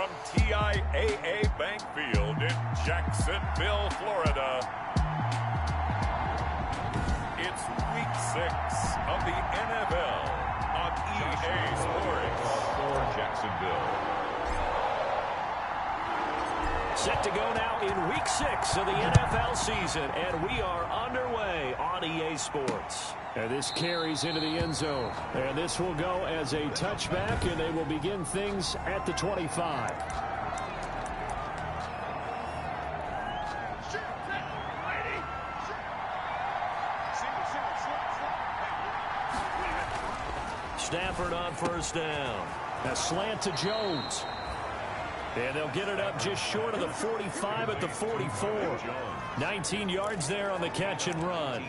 from TIAA Bank Field in Jacksonville, Florida. It's Week 6 of the NFL on EA Sports for Jacksonville. Set to go now in Week 6 of the NFL season, and we are underway on EA Sports. And this carries into the end zone. And this will go as a touchback, and they will begin things at the 25. Stafford on first down. A slant to Jones. And they'll get it up just short of the 45 at the 44. 19 yards there on the catch and run.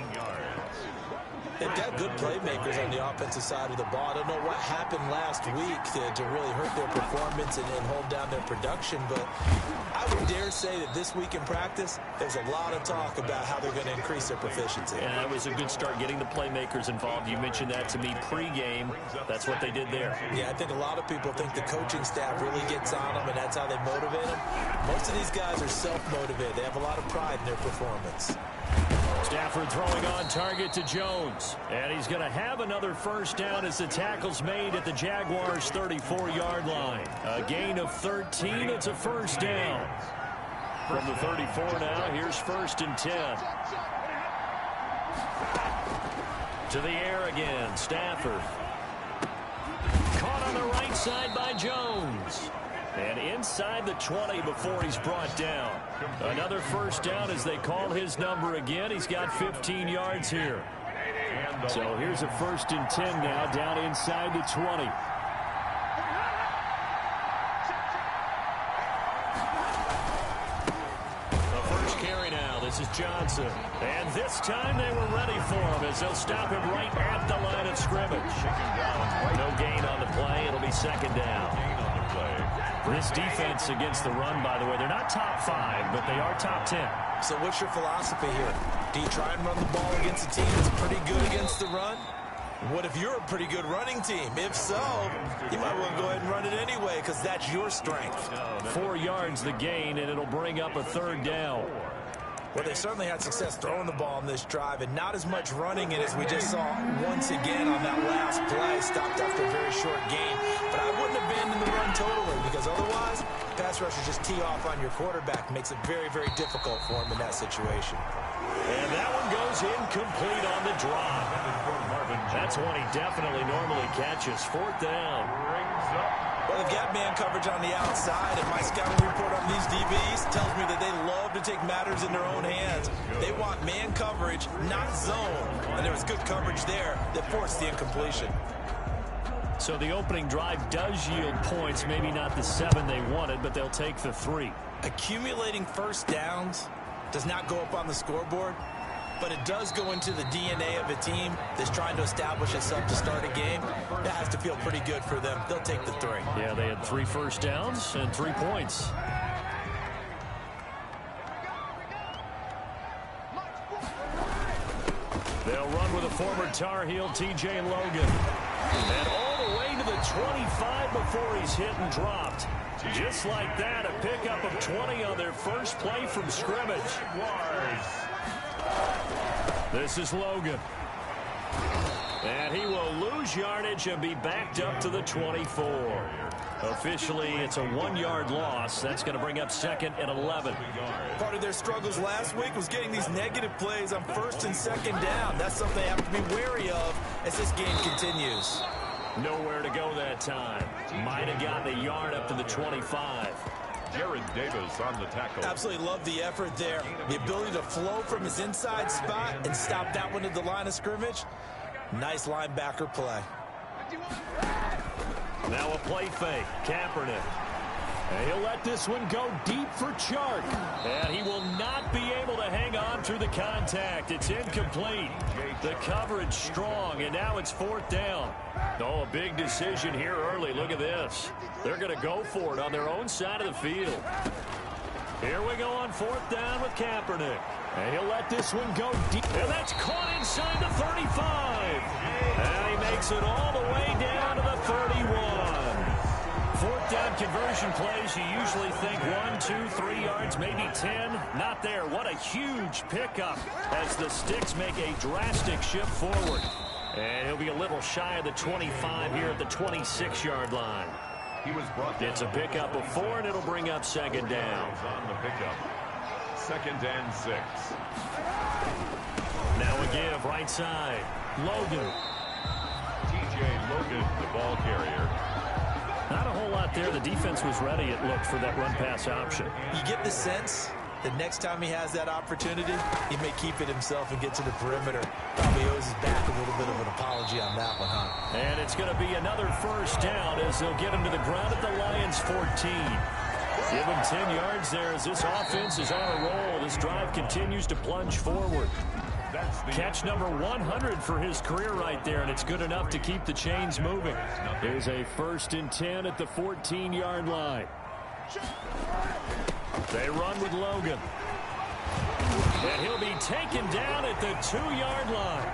They've got good playmakers on the offensive side of the ball. I don't know what happened last week to really hurt their performance and hold down their production, but I would dare say that this week in practice, there's a lot of talk about how they're going to increase their proficiency. And that was a good start getting the playmakers involved. You mentioned that to me pregame. That's what they did there. Yeah, I think a lot of people think the coaching staff really gets on them, and that's how they motivate them. Most of these guys are self-motivated. They have a lot of pride in their performance. Stafford throwing on target to Jones. And he's going to have another first down as the tackle's made at the Jaguars' 34-yard line. A gain of 13. It's a first down. From the 34 now, here's 1st and 10. To the air again, Stafford. Caught on the right side by Jones. And inside the 20 before he's brought down. Another first down as they call his number again. He's got 15 yards here. So here's a 1st and 10 now down inside the 20. The first carry now. This is Johnson. And this time they were ready for him as they'll stop him right at the line of scrimmage. No gain on the play. It'll be 2nd down. This defense against the run, by the way, they're not top 5, but they are top 10. So what's your philosophy here? Do you try and run the ball against a team that's pretty good against the run? What if you're a pretty good running team? If so, you might want to go ahead and run it anyway because that's your strength. 4 yards the gain, and it'll bring up a 3rd down. Well, they certainly had success throwing the ball on this drive, and not as much running it as we just saw once again on that last play, stopped after a very short gain. But I wouldn't abandon the run totally, because otherwise, pass rushers just tee off on your quarterback. Makes it very, very difficult for him in that situation. And that one goes incomplete on the drop. That's one he definitely normally catches. 4th down. Well, they've got man coverage on the outside, and my scouting report on these DBs tells me that they love to take matters in their own hands. They want man coverage, not zone. And there was good coverage there that forced the incompletion. So the opening drive does yield points, maybe not the 7 they wanted, but they'll take the 3. Accumulating first downs does not go up on the scoreboard, but it does go into the DNA of a team that's trying to establish itself to start a game. That has to feel pretty good for them. They'll take the 3. Yeah, they had 3 first downs and 3 points. They'll run with a former Tar Heel, TJ Logan. And all the way to the 25 before he's hit and dropped. Just like that, a pickup of 20 on their first play from scrimmage. This is Logan. And he will lose yardage and be backed up to the 24. Officially, it's a 1-yard loss. That's going to bring up 2nd and 11. Part of their struggles last week was getting these negative plays on 1st and 2nd down. That's something they have to be wary of as this game continues. Nowhere to go that time. Might have gotten a yard up to the 25. Jared Davis on the tackle. Absolutely love the effort there. The ability to flow from his inside spot and stop that one at the line of scrimmage. Nice linebacker play. Now a play fake. Kaepernick. And he'll let this one go deep for Chark. And he will not be able to hang on through the contact. It's incomplete. The coverage strong, and now it's 4th down. Oh, a big decision here early. Look at this. They're going to go for it on their own side of the field. Here we go on 4th down with Kaepernick. And he'll let this one go deep. And that's caught inside the 35. And he makes it all the way down to the 31. 4th down conversion plays, you usually think 1, 2, 3 yards, maybe 10. Not there. What a huge pickup as the Sticks make a drastic shift forward. And he'll be a little shy of the 25 here at the 26-yard line. He was brought down. It's a pickup of 4, and it'll bring up second down. On the pickup. 2nd and 6. Now a give, right side. Logan. TJ Logan, the ball carrier. Not a whole lot there. The defense was ready, it looked, for that run-pass option. You get the sense that next time he has that opportunity, he may keep it himself and get to the perimeter. Probably owes his back a little bit of an apology on that one, huh? And it's going to be another first down as they'll get him to the ground at the Lions' 14. Give him 10 yards there as this offense is on a roll. This drive continues to plunge forward. Catch number 100 for his career right there, and it's good enough to keep the chains moving. Here's a 1st and 10 at the 14-yard line. They run with Logan. And he'll be taken down at the 2-yard line.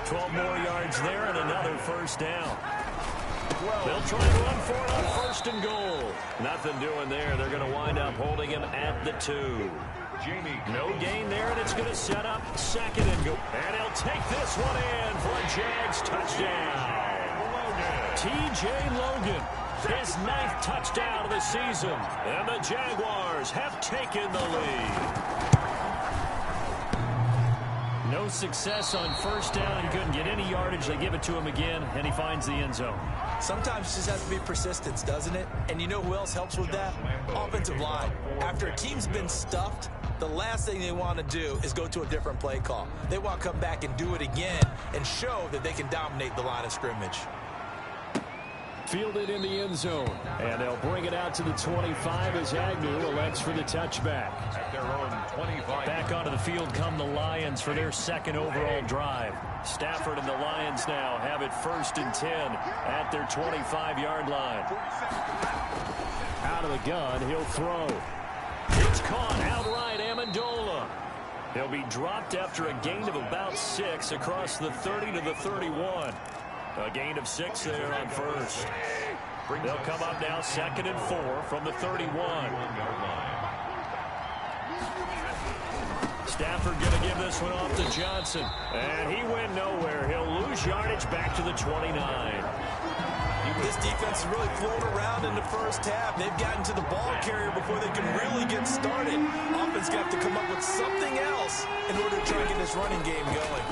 12 more yards there and another first down. They'll try and run for it on 1st and goal. Nothing doing there. They're going to wind up holding him at the 2. No gain there, and it's going to set up 2nd and goal. And he'll take this one in for a Jags touchdown. T.J. Logan, his 9th touchdown of the season. And the Jaguars have taken the lead. No success on 1st down. He couldn't get any yardage. They give it to him again, and he finds the end zone. Sometimes it just has to be persistence, doesn't it? And you know who else helps with that? Offensive line. After a team's been stuffed, the last thing they want to do is go to a different play call. They want to come back and do it again and show that they can dominate the line of scrimmage. Fielded in the end zone. And they'll bring it out to the 25 as Agnew elects for the touchback. At their own 25. Back onto the field come the Lions for their 2nd overall drive. Stafford and the Lions now have it 1st and 10 at their 25-yard line. Out of the gun, he'll throw. It's caught outright, Amendola. He'll be dropped after a gain of about 6 across the 30 to the 31. A gain of 6 there on 1st. They'll come up now 2nd and 4 from the 31. Stafford going to give this one off to Johnson. And he went nowhere. He'll lose yardage back to the 29. This defense is really flown around in the first half. They've gotten to the ball carrier before they can really get started. Offense got to come up with something else in order to try and get this running game going.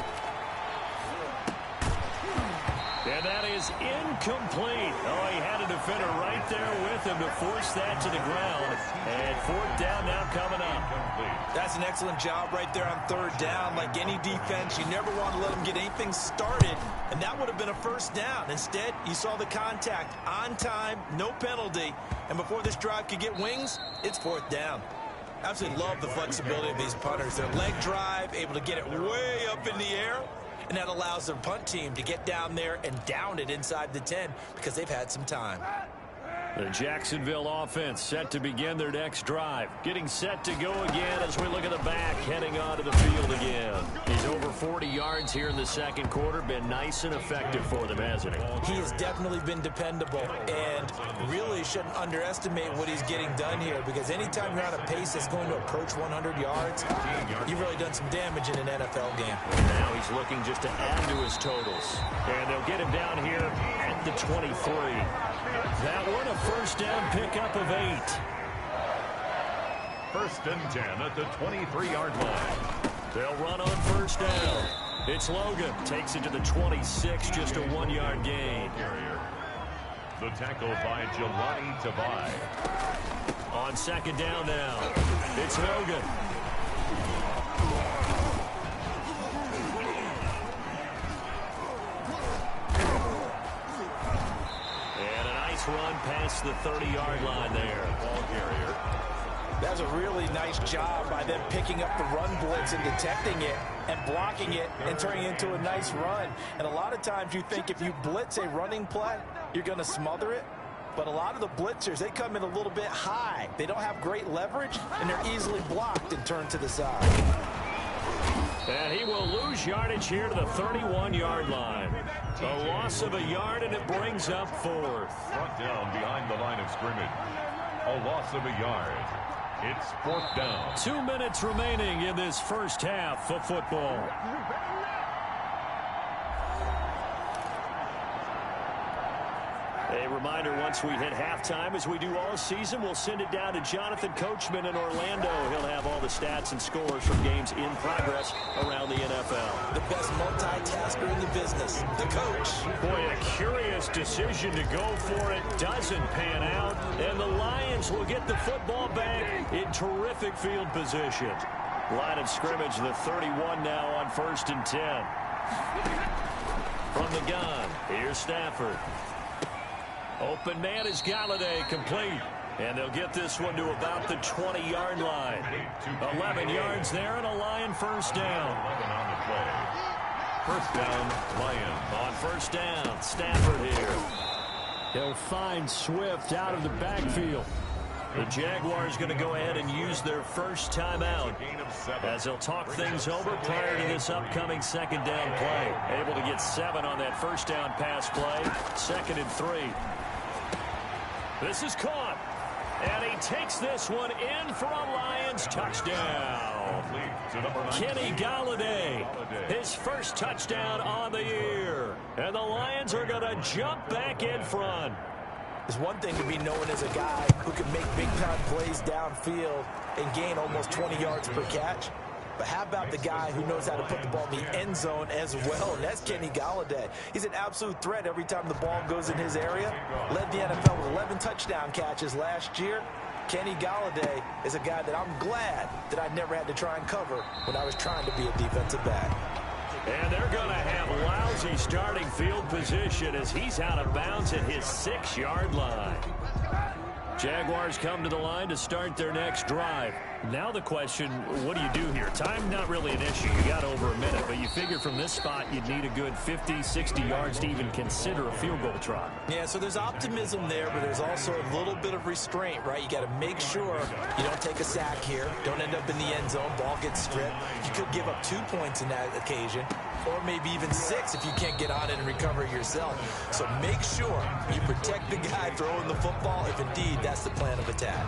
And that is incomplete. Oh, he had a defender right there with him to force that to the ground. And 4th down now coming up. That's an excellent job right there on 3rd down. Like any defense, you never want to let them get anything started. And that would have been a 1st down. Instead, you saw the contact on time, no penalty. And before this drive could get wings, it's 4th down. Absolutely love the flexibility of these punters. Their leg drive, able to get it way up in the air. And that allows their punt team to get down there and down it inside the 10 because they've had some time. The Jacksonville offense set to begin their next drive. Getting set to go again as we look at the back, heading onto the field again. He's over 40 yards here in the 2nd quarter. Been nice and effective for them, hasn't he? He has definitely been dependable and really shouldn't underestimate what he's getting done here because anytime you're on a pace that's going to approach 100 yards, you've really done some damage in an NFL game. Now he's looking just to add to his totals. And they'll get him down here at the 23. That one, a 1st down pickup of 8. 1st and 10 at the 23-yard line. They'll run on 1st down. It's Logan. Takes it to the 26, just a 1-yard gain. The tackle by Jelani Tavai. On 2nd down now, it's Logan. Run past the 30-yard line there. Ball carrier. That's a really nice job by them picking up the run blitz and detecting it and blocking it and turning it into a nice run. And a lot of times you think if you blitz a running play, you're going to smother it. But a lot of the blitzers, they come in a little bit high. They don't have great leverage, and they're easily blocked and turned to the side. And he will lose yardage here to the 31-yard line. A loss of a yard, and it brings up fourth. Brought down behind the line of scrimmage. A loss of a yard. It's fourth down. 2 minutes remaining in this first half of football. A reminder, once we hit halftime, as we do all season, we'll send it down to Jonathan Coachman in Orlando. He'll have all the stats and scores from games in progress around the NFL. The best multitasker in the business, the coach. Boy, a curious decision to go for it. Doesn't pan out. And the Lions will get the football back in terrific field position. Line of scrimmage, the 31 now on 1st and 10. From the gun, here's Stafford. Open man is Galladay, complete. And they'll get this one to about the 20-yard line. 11 yards there and a Lion first down. 11 on the play. First down, Lions. On first down, Stafford here. He'll find Swift out of the backfield. The Jaguars going to go ahead and use their first timeout as they'll talk things over prior to this upcoming second down play. Able to get 7 on that first down pass play. 2nd and 3. This is caught. And he takes this one in for a Lions touchdown. Kenny Galladay, his first touchdown on the year. And the Lions are going to jump back in front. It's one thing to be known as a guy who can make big-time plays downfield and gain almost 20 yards per catch. But how about the guy who knows how to put the ball in the end zone as well, and that's Kenny Galladay. He's an absolute threat every time the ball goes in his area. Led the NFL with 11 touchdown catches last year. Kenny Galladay is a guy that I'm glad that I never had to try and cover when I was trying to be a defensive back. And they're going to have lousy starting field position as he's out of bounds at his 6-yard line. Jaguars come to the line to start their next drive. Now the question, what do you do here? Time not really an issue. You got over a minute, but you figure from this spot you'd need a good 50, 60 yards to even consider a field goal try. Yeah, so there's optimism there, but there's also a little bit of restraint, right? You got to make sure you don't take a sack here. Don't end up in the end zone. Ball gets stripped. You could give up 2 points in that occasion, or maybe even 6 if you can't get on it and recover it yourself. So make sure you protect the guy throwing the football if indeed that's the plan of attack.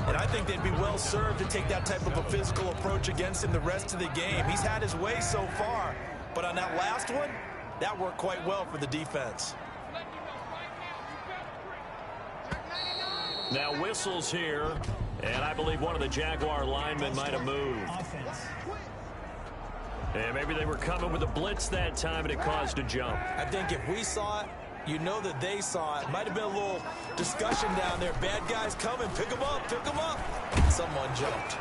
And I think they'd be well served to take that type of a physical approach against him the rest of the game. He's had his way so far, but on that last one, that worked quite well for the defense. Now whistles here, and I believe one of the Jaguar linemen might have moved. And maybe they were coming with a blitz that time, and it caused a jump. I think if we saw it, you know that they saw it. Might have been a little discussion down there. Bad guys coming. Pick them up. Pick them up. Someone jumped.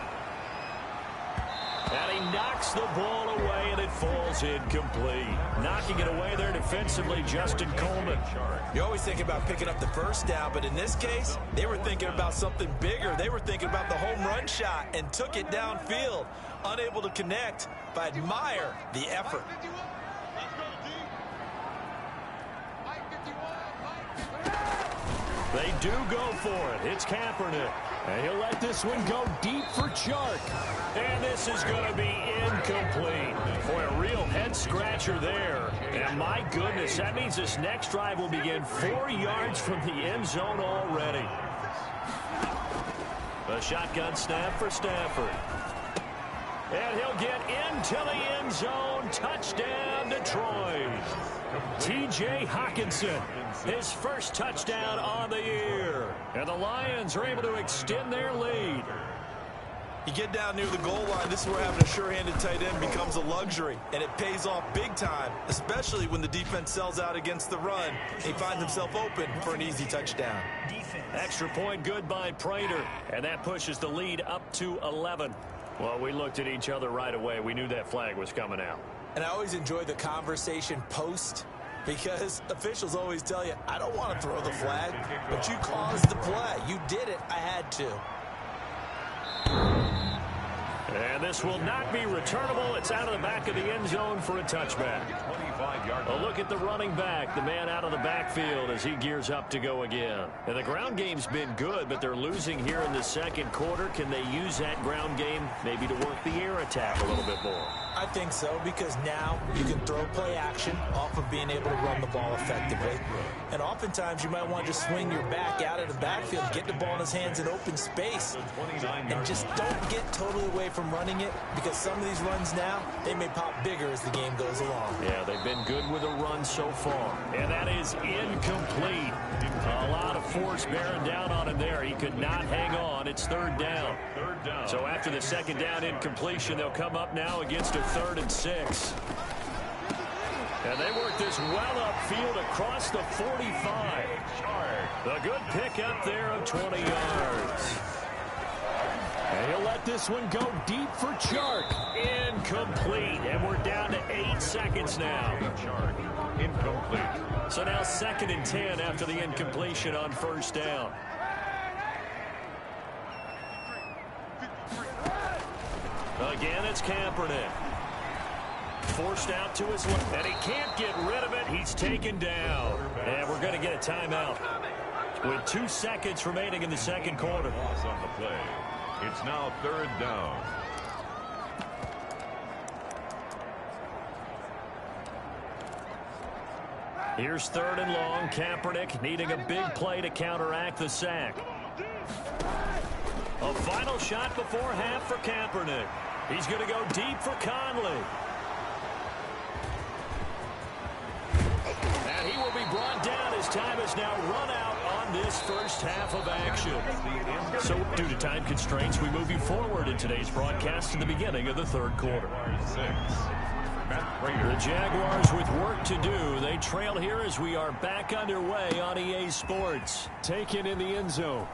And he knocks the ball away, and it falls incomplete. Knocking it away there defensively, Justin Coleman. You always think about picking up the first down, but in this case, they were thinking about something bigger. They were thinking about the home run shot and took it downfield. Unable to connect, but I admire the effort. They do go for it. It's Kaepernick. And he'll let this one go deep for Chark. And this is going to be incomplete. Boy, a real head-scratcher there. And my goodness, that means this next drive will begin 4 yards from the end zone already. A shotgun snap for Stafford. And he'll get into the end zone. Touchdown, Detroit. T.J. Hockenson, his first touchdown on the year. And the Lions are able to extend their lead. You get down near the goal line, this is where having a sure-handed tight end becomes a luxury. And it pays off big time, especially when the defense sells out against the run. He finds himself open for an easy touchdown. Extra point good by Prater. And that pushes the lead up to 11. Well, we looked at each other right away. We knew that flag was coming out. And I always enjoy the conversation post because officials always tell you, I don't want to throw the flag, but you caused the play. You did it. I had to. And this will not be returnable. It's out of the back of the end zone for a touchback. 25-yard. A look at the running back, the man out of the backfield as he gears up to go again. And the ground game's been good, but they're losing here in the second quarter. Can they use that ground game maybe to work the air attack a little bit more? I think so, because now you can throw play action off of being able to run the ball effectively. And oftentimes you might want to just swing your back out of the backfield, get the ball in his hands in open space, and just don't get totally away from running it, because some of these runs now, they may pop bigger as the game goes along. Yeah, they've been good with a run so far. And that is incomplete. A lot of force bearing down on him there. He could not hang on. It's third down. So after the second down incompletion, they'll come up now against a 3rd and 6. And they work this well upfield across the 45. A good pickup there of 20 yards. And he'll let this one go deep for Chark. Incomplete. And we're down to 8 seconds now. Incomplete. So now 2nd and 10 after the incompletion on first down. Again, it's Kaepernick. Forced out to his left, and he can't get rid of it. He's taken down. And we're going to get a timeout with 2 seconds remaining in the second quarter. Loss on the play. It's now 3rd down. Here's 3rd and long. Kaepernick needing a big play to counteract the sack. A final shot before half for Kaepernick. He's going to go deep for Conley. And he will be brought down as time has now run out on this first half of action. So due to time constraints, we move you forward in today's broadcast to the beginning of the 3rd quarter. The Jaguars with work to do. They trail here as we are back underway on EA Sports. Taken in the end zone.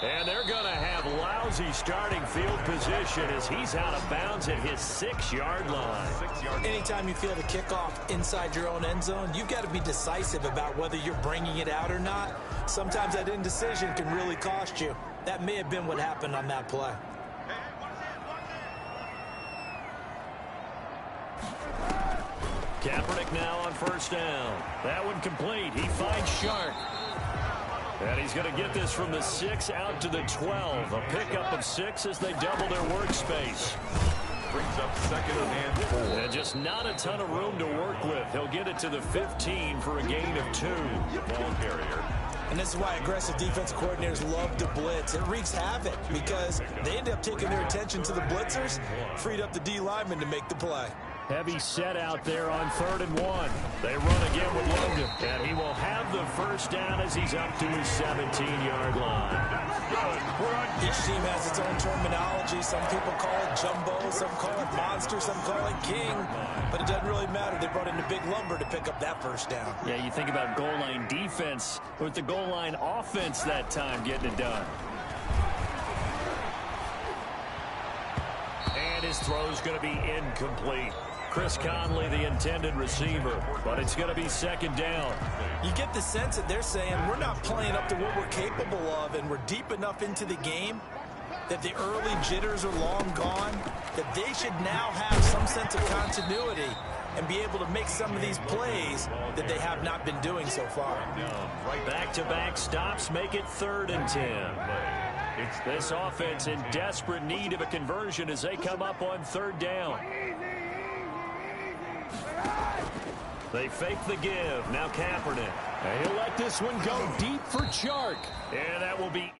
And they're going to have lousy starting field position as he's out of bounds at his 6-yard line. Anytime you feel the kickoff inside your own end zone, you've got to be decisive about whether you're bringing it out or not. Sometimes that indecision can really cost you. That may have been what happened on that play. Kaepernick now on first down. That one complete. He finds Shark. And he's going to get this from the 6 out to the 12. A pickup of 6 as they double their workspace. Brings up 2nd and 4. And just not a ton of room to work with. He'll get it to the 15 for a gain of 2. Ball carrier. And this is why aggressive defensive coordinators love to blitz. It wreaks havoc because they end up taking their attention to the blitzers, freed up the D lineman to make the play. Heavy set out there on 3rd and 1. They run again with Logan. And he will have the first down as he's up to his 17-yard line. Each team has its own terminology. Some people call it jumbo, some call it monster, some call it king. But it doesn't really matter. They brought in the big lumber to pick up that first down. Yeah, you think about goal line defense with the goal line offense that time getting it done. And his throw's going to be incomplete. Chris Conley, the intended receiver, but it's going to be 2nd down. You get the sense that they're saying we're not playing up to what we're capable of, and we're deep enough into the game that the early jitters are long gone, that they should now have some sense of continuity and be able to make some of these plays that they have not been doing so far. Back-to-back stops make it 3rd and 10. It's this offense in desperate need of a conversion as they come up on 3rd down. They fake the give. Now Kaepernick. And he'll let this one go deep for Chark. And that will be